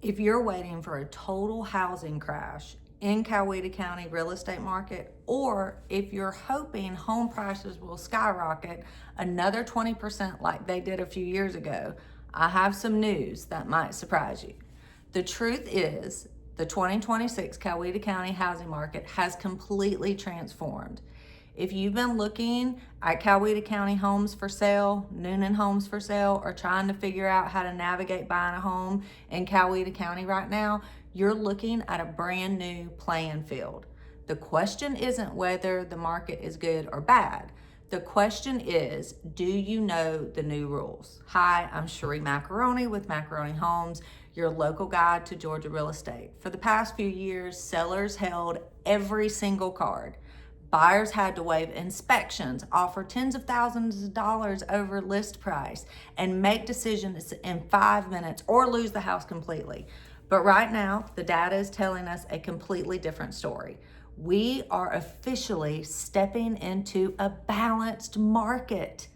If you're waiting for a total housing crash in Coweta County real estate market, or if you're hoping home prices will skyrocket another 20% like they did a few years ago, I have some news that might surprise you. The truth is, the 2026 Coweta County housing market has completely transformed. If you've been looking at Coweta County homes for sale, Newnan homes for sale, or trying to figure out how to navigate buying a home in Coweta County right now, you're looking at a brand new playing field. The question isn't whether the market is good or bad. The question is, do you know the new rules? Hi, I'm Sheree Macaroni with Macaroni Homes, your local guide to Georgia real estate. For the past few years, sellers held every single card. Buyers had to waive inspections, offer tens of thousands of dollars over list price, and make decisions in 5 minutes or lose the house completely. But right now, the data is telling us a completely different story. We are officially stepping into a balanced market.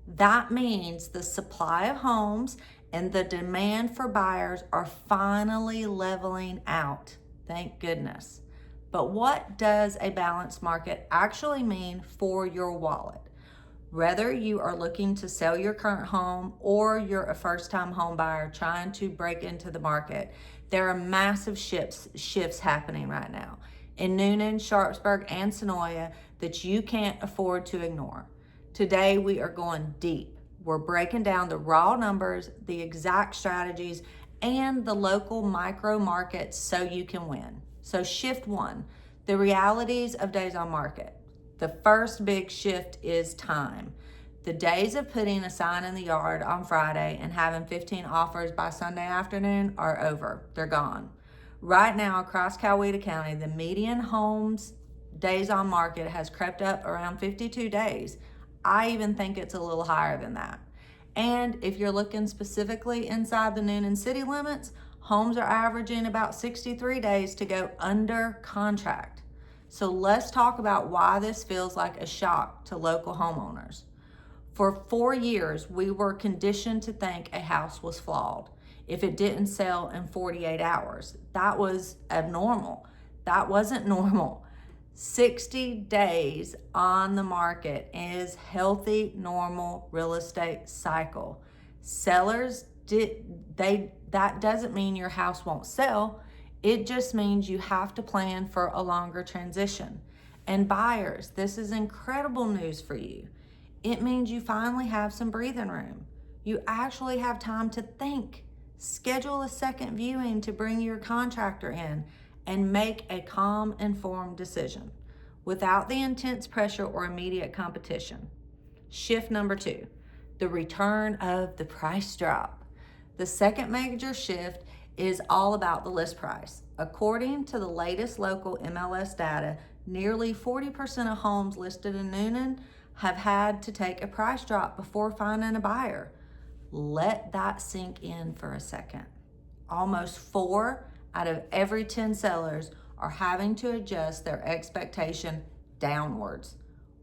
That means the supply of homes and the demand for buyers are finally leveling out. Thank goodness. But what does a balanced market actually mean for your wallet? Whether you are looking to sell your current home or you're a first-time home buyer trying to break into the market, there are massive shifts happening right now in Newnan, Sharpsburg, and Senoia that you can't afford to ignore. Today, we are going deep. We're breaking down the raw numbers, the exact strategies, and the local micro markets so you can win. So shift one, the realities of days on market. The first big shift is time. The days of putting a sign in the yard on Friday and having 15 offers by Sunday afternoon are over. They're gone. Right now across Coweta County, the median homes days on market has crept up around 52 days. I even think it's a little higher than that. And if you're looking specifically inside the Newnan city limits, homes are averaging about 63 days to go under contract. So let's talk about why this feels like a shock to local homeowners. For 4 years, we were conditioned to think a house was flawed if it didn't sell in 48 hours. That was abnormal. That wasn't normal. 60 days on the market is healthy, normal real estate cycle. Sellers that doesn't mean your house won't sell. It just means you have to plan for a longer transition. And buyers, this is incredible news for you. It means you finally have some breathing room. You actually have time to think. Schedule a second viewing to bring your contractor in and make a calm, informed decision without the intense pressure or immediate competition. Shift number two, the return of the price drop. The second major shift is all about the list price. According to the latest local MLS data, nearly 40% of homes listed in Newnan have had to take a price drop before finding a buyer. Let that sink in for a second. Almost 4 out of every 10 sellers are having to adjust their expectation downwards.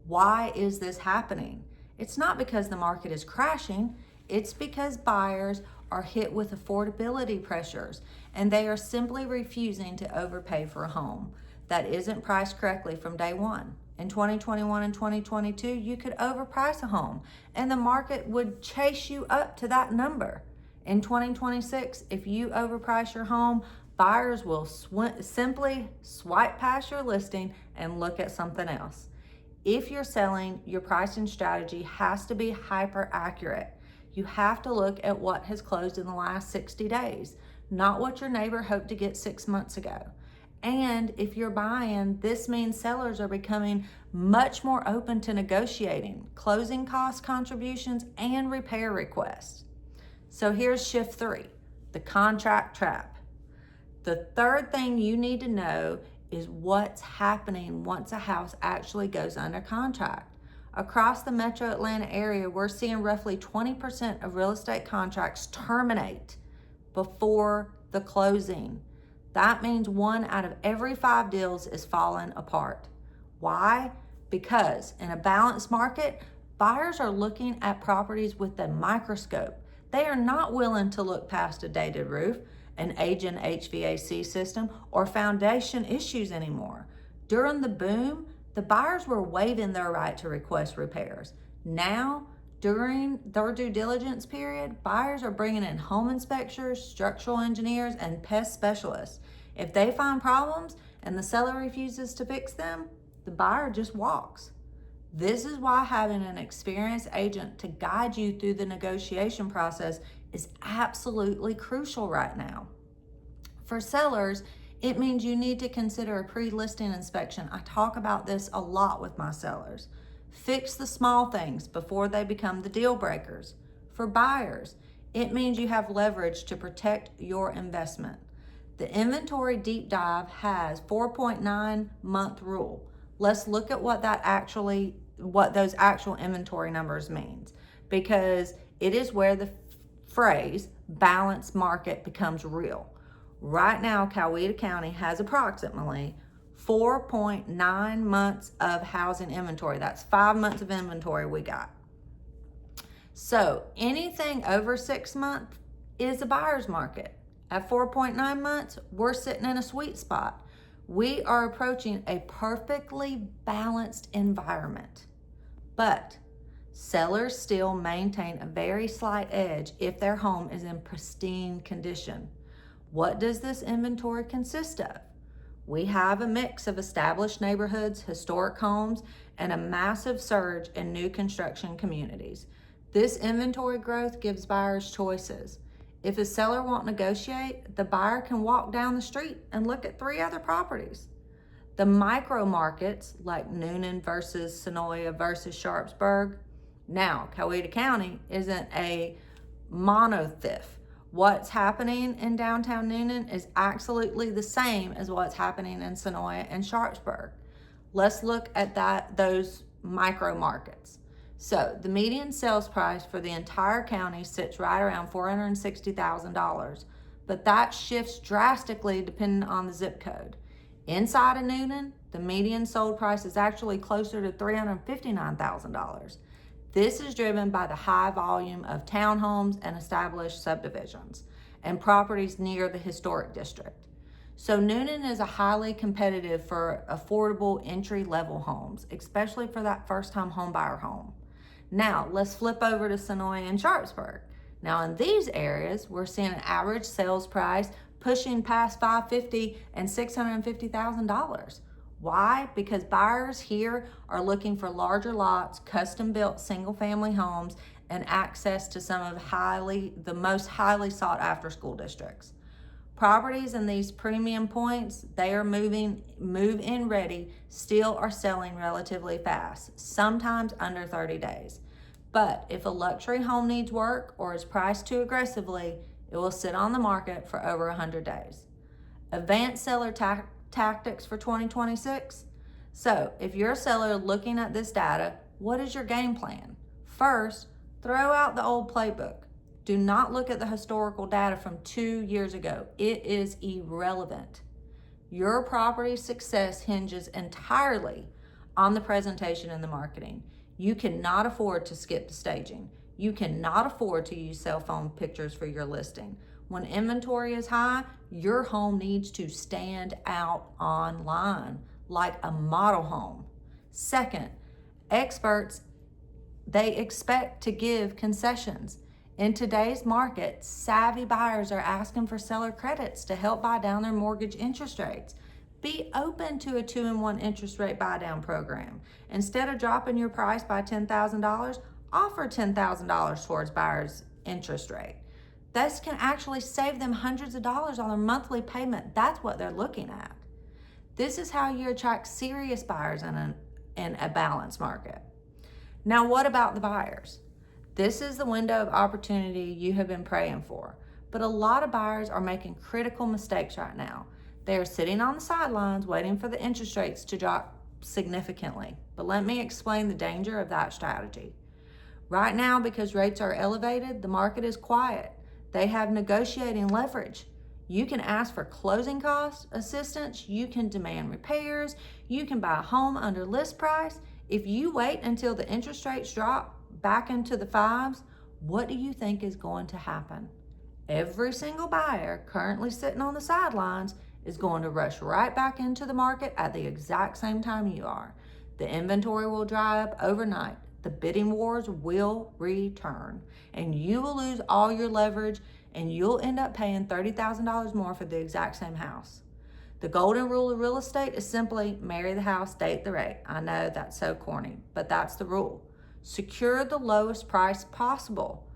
Why is this happening? It's not because the market is crashing. It's because buyers are hit with affordability pressures and they are simply refusing to overpay for a home that isn't priced correctly from day one. In 2021 and 2022, you could overprice a home and the market would chase you up to that number. In 2026, if you overprice your home, buyers will simply swipe past your listing and look at something else. If you're selling, your pricing strategy has to be hyper accurate. You have to look at what has closed in the last 60 days, not what your neighbor hoped to get 6 months ago. And if you're buying, this means sellers are becoming much more open to negotiating closing cost contributions and repair requests. So here's shift 3, the contract trap. The third thing you need to know is what's happening once a house actually goes under contract. Across the metro Atlanta area, we're seeing roughly 20% of real estate contracts terminate before the closing. That means 1 out of every 5 deals is falling apart. Why? Because in a balanced market, buyers are looking at properties with a microscope. They are not willing to look past a dated roof an aging HVAC system, or foundation issues anymore. During the boom, the buyers were waiving their right to request repairs. Now, during their due diligence period, buyers are bringing in home inspectors, structural engineers, and pest specialists. If they find problems and the seller refuses to fix them, the buyer just walks. This is why having an experienced agent to guide you through the negotiation process is absolutely crucial right now. For sellers, it means you need to consider a pre-listing inspection. I talk about this a lot with my sellers. Fix the small things before they become the deal breakers. For buyers, it means you have leverage to protect your investment. The inventory deep dive has 4.9-month rule. Let's look at what those actual inventory numbers means, because it is where the phrase balanced market becomes real. Right now, Coweta County has approximately 4.9 months of housing inventory. That's 5 months of inventory we got. So anything over 6 months is a buyer's market. At 4.9 months, we're sitting in a sweet spot. We are approaching a perfectly balanced environment. But sellers still maintain a very slight edge if their home is in pristine condition. What does this inventory consist of? We have a mix of established neighborhoods, historic homes, and a massive surge in new construction communities. This inventory growth gives buyers choices. If a seller won't negotiate, the buyer can walk down the street and look at 3 other properties. The micro markets like Newnan versus Senoia versus Sharpsburg. Now, Coweta County isn't a monolith. What's happening in downtown Newnan is absolutely the same as what's happening in Senoia and Sharpsburg. Let's look at those micro markets. So the median sales price for the entire county sits right around $460,000, but that shifts drastically depending on the zip code. Inside of Newnan, the median sold price is actually closer to $359,000. This is driven by the high volume of townhomes and established subdivisions and properties near the historic district. So Newnan is a highly competitive for affordable entry-level homes, especially for that first-time homebuyer home. Now, let's flip over to Senoia and Sharpsburg. Now, in these areas, we're seeing an average sales price pushing past $550,000 and $650,000. Why? Because buyers here are looking for larger lots, custom-built single-family homes, and access to some of the most highly sought-after school districts. Properties in these premium points, they are move-in ready, still are selling relatively fast, sometimes under 30 days. But if a luxury home needs work or is priced too aggressively, it will sit on the market for over 100 days. Advanced seller tactics for 2026. So if you're a seller looking at this data, what is your game plan? First, throw out the old playbook. Do not look at the historical data from 2 years ago. It is irrelevant. Your property's success hinges entirely on the presentation and the marketing. You cannot afford to skip the staging. You cannot afford to use cell phone pictures for your listing. When inventory is high, your home needs to stand out online like a model home. Second, experts, they expect to give concessions. In today's market, savvy buyers are asking for seller credits to help buy down their mortgage interest rates. Be open to a 2-in-1 interest rate buy down program. Instead of dropping your price by $10,000, offer $10,000 towards buyer's interest rate. This can actually save them hundreds of dollars on their monthly payment. That's what they're looking at. This is how you attract serious buyers in a balanced market. Now, what about the buyers? This is the window of opportunity you have been praying for. But a lot of buyers are making critical mistakes right now. They are sitting on the sidelines waiting for the interest rates to drop significantly. But let me explain the danger of that strategy. Right now, because rates are elevated, the market is quiet. They have negotiating leverage. You can ask for closing cost assistance. You can demand repairs. You can buy a home under list price. If you wait until the interest rates drop back into the 5s, what do you think is going to happen? every single buyer currently sitting on the sidelines is going to rush right back into the market at the exact same time you are. The inventory will dry up overnight. The bidding wars will return, and you will lose all your leverage, and you'll end up paying $30,000 more for the exact same house. The golden rule of real estate is simply marry the house, date the rate. I know that's so corny, but that's the rule. Secure the lowest price possible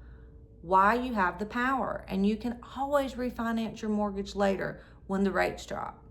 while you have the power, and you can always refinance your mortgage later when the rates drop.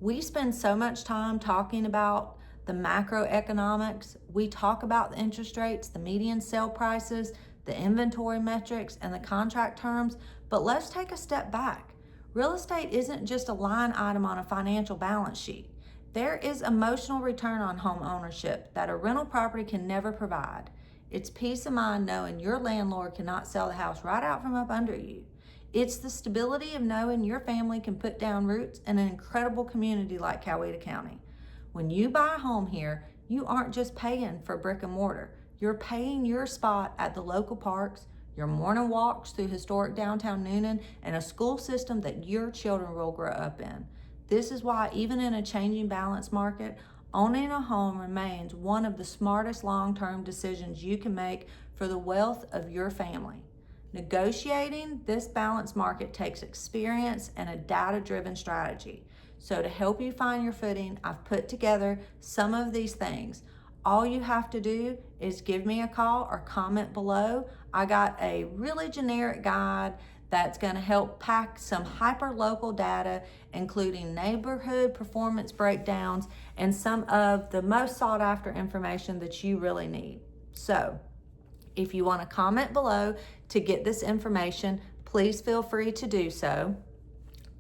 We spend so much time talking about the macroeconomics. We talk about the interest rates, the median sale prices, the inventory metrics, and the contract terms, but let's take a step back. Real estate isn't just a line item on a financial balance sheet. There is emotional return on home ownership that a rental property can never provide. It's peace of mind knowing your landlord cannot sell the house right out from up under you. It's the stability of knowing your family can put down roots in an incredible community like Coweta County. When you buy a home here, you aren't just paying for brick and mortar. You're paying your spot at the local parks, your morning walks through historic downtown Newnan, and a school system that your children will grow up in. This is why, even in a changing balance market, owning a home remains one of the smartest long-term decisions you can make for the wealth of your family. Negotiating this balanced market takes experience and a data-driven strategy. So to help you find your footing, I've put together some of these things. All you have to do is give me a call or comment below. I got a really generic guide that's going to help pack some hyper-local data, including neighborhood performance breakdowns and some of the most sought-after information that you really need. So if you want to comment below to get this information, please feel free to do so.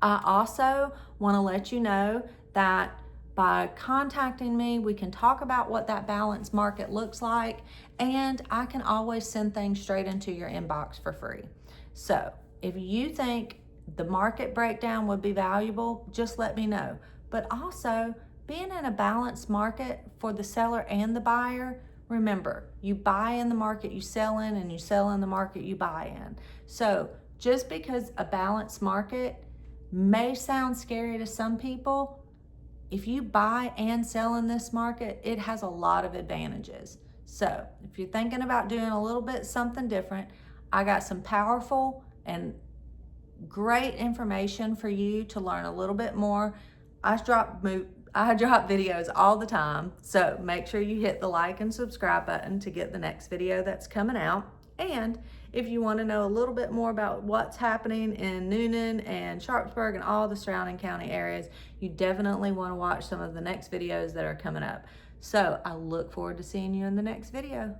I also want to let you know that by contacting me, we can talk about what that balanced market looks like, and I can always send things straight into your inbox for free. So if you think the market breakdown would be valuable, just let me know. But also, being in a balanced market for the seller and the buyer, remember, you buy in the market you sell in, and you sell in the market you buy in. So just because a balanced market may sound scary to some people, if you buy and sell in this market, it has a lot of advantages. So if you're thinking about doing a little bit something different, I got some powerful and great information for you to learn a little bit more. I drop videos all the time, so make sure you hit the like and subscribe button to get the next video that's coming out. And if you want to know a little bit more about what's happening in Newnan and Sharpsburg and all the surrounding county areas, you definitely want to watch some of the next videos that are coming up. So I look forward to seeing you in the next video.